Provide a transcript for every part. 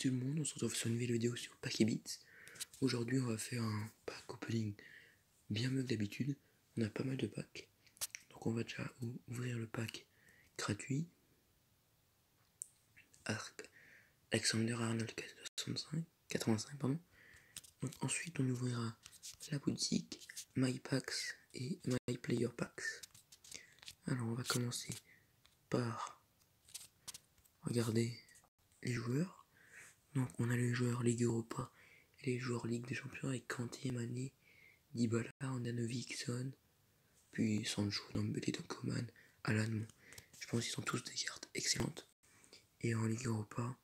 tout le monde, on se retrouve sur une nouvelle vidéo sur Pachybeats. Aujourd'hui on va faire un pack opening bien mieux que d'habitude. On a pas mal de packs. Donc on va déjà ouvrir le pack gratuit. Alexander Arnold 85 pardon. Donc ensuite on ouvrira la boutique My Packs et My Player Packs. Alors on va commencer par regarder les joueurs. Donc on a les joueurs Ligue Europa et les joueurs Ligue des Champions avec Kanté, Mané, Dybala, Andanovic, Son, puis Sancho, Dembélé, Coman, Alan. Je pense qu'ils sont tous des cartes excellentes. Et en Ligue Europa,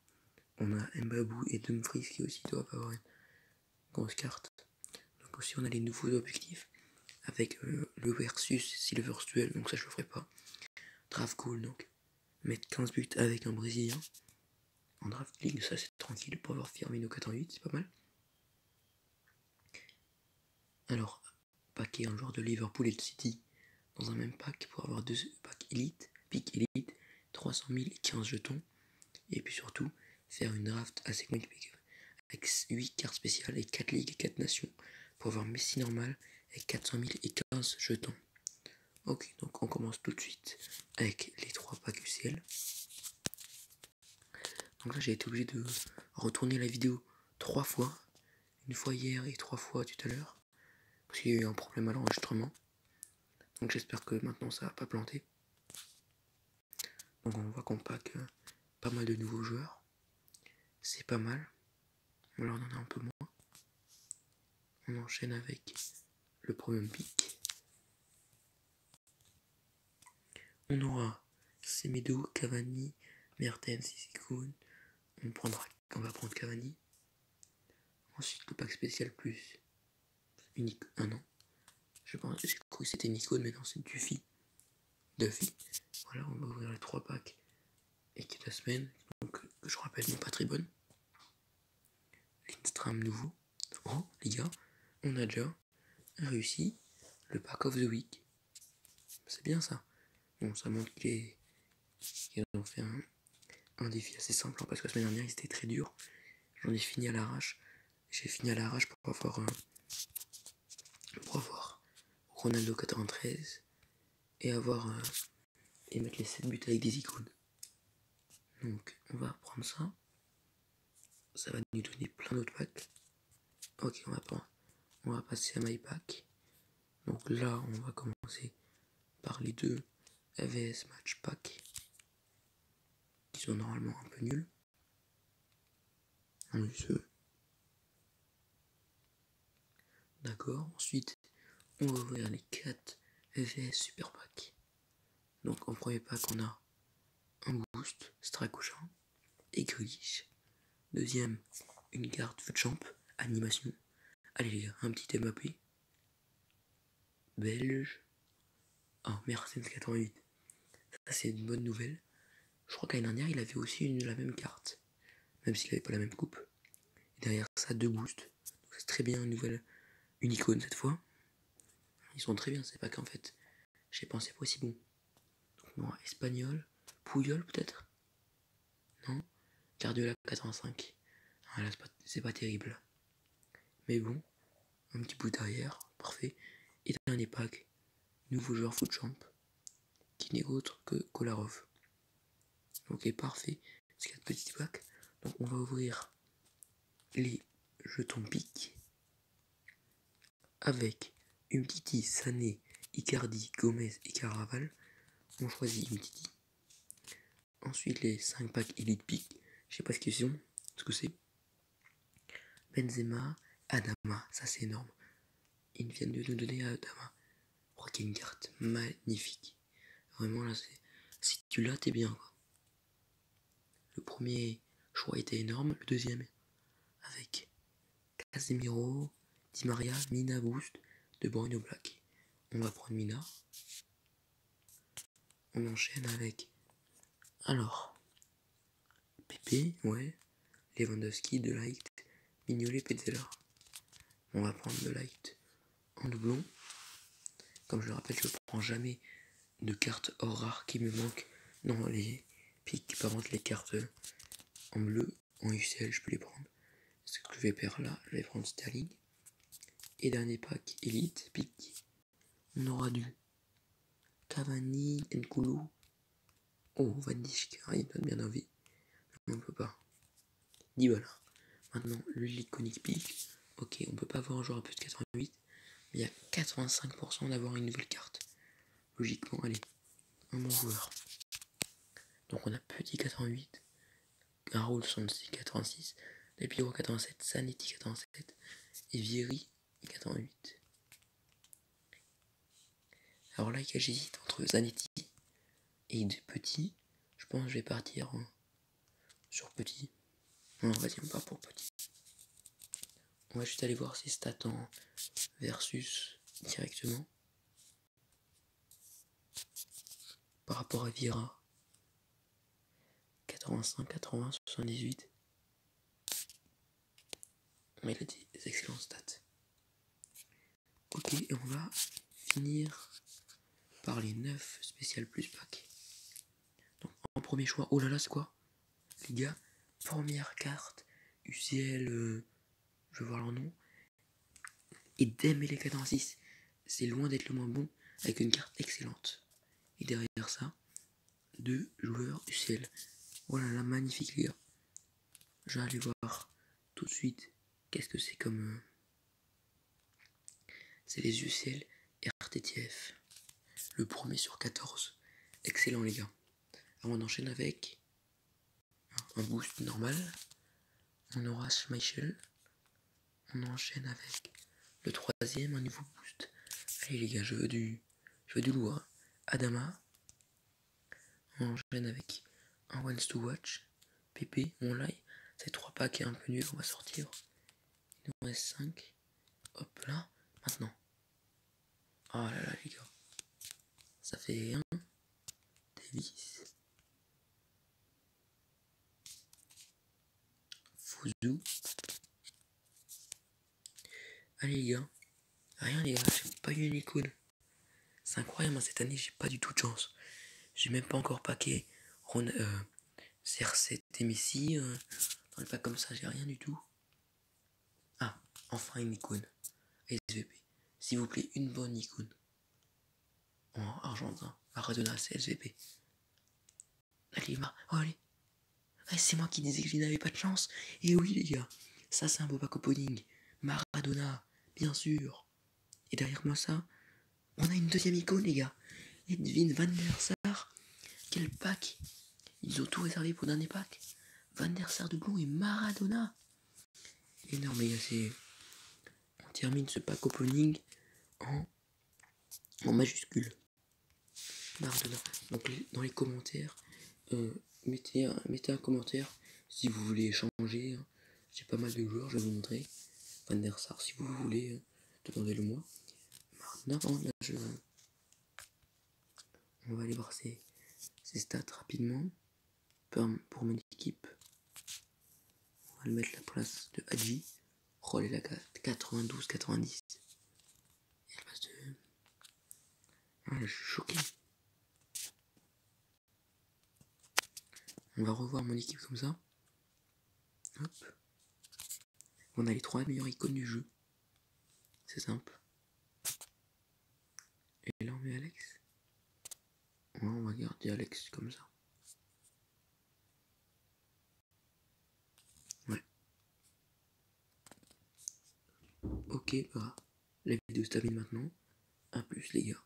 on a Mbabou et Dumfries qui aussi doivent avoir une grosse carte. Donc aussi on a les nouveaux objectifs avec le versus Silver Duel, donc ça je le ferai pas. Draft Goal, donc mettre 15 buts avec un Brésilien. En Draft League, ça c'est tranquille pour avoir Firmino 4-8, c'est pas mal. Alors, paquet un joueur de Liverpool et de City dans un même pack pour avoir deux packs Elite, pick Elite, 300 000 et 15 jetons. Et puis surtout, faire une draft assez compliquée avec 8 cartes spéciales et 4 ligues et 4 nations pour avoir Messi normal avec 400 000 et 15 jetons. Ok, donc on commence tout de suite avec les 3 packs UCL. Donc là j'ai été obligé de retourner la vidéo 3 fois, une fois hier et 3 fois tout à l'heure, parce qu'il y a eu un problème à l'enregistrement. Donc j'espère que maintenant ça va pas planter. Donc on voit qu'on pack pas mal de nouveaux joueurs, c'est pas mal. Alors on en a un peu moins. On enchaîne avec le premier pick. On aura Semedo, Cavani, Mertens, Sissikun. On va prendre Cavani. Ensuite le pack spécial plus unique. Ah non. J'ai cru que c'était Nico, mais non, c'est Duffy. Voilà, on va ouvrir les 3 packs et qui est la semaine. Donc, je rappelle, non pas très bonne. Lindstram nouveau. Oh, les gars, on a déjà réussi le pack of the week. C'est bien ça. Bon, ça montre qu'ils ont fait un défi assez simple, hein, parce que la semaine dernière, il était très dur. J'en ai fini à l'arrache. J'ai fini à l'arrache pour avoir Ronaldo 93 et et mettre les 7 buts avec des icônes. Donc on va prendre ça. Ça va nous donner plein d'autres packs. Ok, on va passer à my pack. Donc là on va commencer par les 2 AVS match pack qui sont normalement un peu nuls. D'accord, ensuite on va ouvrir les 4 AVS super pack. Donc en premier pack on a un boost, Strakosha et Grealish. Deuxième, une carte Champ, animation. Allez les gars, un petit Mbappé. Belge. Oh, Mertens 88. Ça c'est une bonne nouvelle. Je crois que l'année dernière il avait aussi la même carte, même s'il avait pas la même coupe. Et derrière ça, 2 boosts. C'est très bien, une icône cette fois. Ils sont très bien ces packs en fait. J'ai pensé pas aussi bon. Donc bon, espagnol, Puyol peut-être. Non, Guardiola 85. Ah, là c'est pas terrible. Mais bon, un petit bout derrière, parfait. Et dernier pack, nouveau joueur Footchamp, qui n'est autre que Kolarov. Ok, parfait. C'est 4 petits packs. Donc on va ouvrir les jetons piques avec Umtiti, Sané, Icardi, Gomez et Caraval. On choisit Umtiti. Ensuite les 5 packs Elite Pick. Je sais pas ce qu'ils sont, ce que c'est. Benzema, Adama, ça c'est énorme. Ils viennent de nous donner Adama. Je crois qu'il y a une carte magnifique. Vraiment là, si tu l'as, t'es bien quoi. Le premier choix était énorme, le deuxième avec Casemiro, Di Maria, Mina Boost, De Bruyne au Black. On va prendre Mina. On enchaîne avec Pepe, ouais, Lewandowski, De Ligt, Mignolet, Petzela. On va prendre De Ligt en doublon. Comme je le rappelle, je ne prends jamais de cartes hors rares qui me manquent dans les pics. Par contre, les cartes en bleu, en UCL, je peux les prendre. Ce que je vais faire là, je vais prendre Sterling. Et dernier pack Elite, Pick. On aura du Cavani, N'Koulou. Oh, Van Dijk, il donne bien envie. Mais on peut pas. Dybala. Maintenant, l'iconic pick. Ok, on peut pas avoir un joueur à plus de 88. Mais il y a 85% d'avoir une nouvelle carte. Logiquement, allez, un bon joueur. Donc on a Petit 88, Raoul 86, Del Piero 87, Zanetti 87 et Vieri 88. Alors là, j'hésite entre Zanetti et Petit. Je pense que je vais partir sur Petit. Non, vas-y, on part pour Petit. On va juste aller voir ses stats en versus directement. Par rapport à Vieira. 85, 80, 78. Mais il a des excellentes stats. Ok, et on va finir par les 9 spéciales plus pack. Donc en premier choix, oh là là, c'est quoi les gars? Première carte, UCL, je vais voir leur nom. Et Dembélé 86, c'est loin d'être le moins bon, avec une carte excellente. Et derrière ça, 2 joueurs UCL. Voilà, là, magnifique les gars. Je vais aller voir tout de suite qu'est-ce que c'est comme... C'est les UCL RTTF. Le premier sur 14. Excellent les gars. Alors on enchaîne avec un boost normal. On aura Schmeichel. On enchaîne avec le troisième, un nouveau boost. Allez les gars, je veux du lourd. Adama. On enchaîne avec un Ones to Watch. PP, mon live. C'est 3 packs et un peu nul, on va sortir. Il nous reste 5. Hop là, maintenant. Oh là là les gars. Ça fait 1. Davis. Fouzou. Allez les gars. Rien les gars, j'ai pas eu une icône. C'est incroyable, hein, cette année j'ai pas du tout de chance. J'ai même pas encore packé CR7 et Messi. Dans le pack comme ça, j'ai rien du tout. Ah, enfin une icône. SVP. S'il vous plaît, une bonne icône. En argentin. Maradona, c'est SVP. Allez, oh, allez. Ah, c'est moi qui disais que je n'avais pas de chance. Et oui les gars, ça c'est un beau pack opening. Maradona, bien sûr. Et derrière moi ça, on a une deuxième icône les gars. Edwin van der Sar. Quel pack. Ils ont tout réservé pour le dernier pack. Van der Sar de blond et Maradona. Énorme les gars, c'est... On termine ce pack opening en majuscule. Maradona. Donc dans les commentaires, mettez un commentaire si vous voulez échanger. J'ai pas mal de joueurs, je vais vous montrer. Van der Sar, si vous voulez, demandez-le moi. Maradona, là on va aller voir ses stats rapidement. Pour mon équipe, on va le mettre à la place de Hadji. Oh, elle est là, 92-90. Et à la place de... Ah, je suis choqué. On va revoir mon équipe comme ça. Hop. On a les 3 meilleures icônes du jeu. C'est simple. Et là on met Alex. Ouais, on va garder Alex comme ça. Ouais. Ok, bah, la vidéo se termine maintenant. A plus les gars.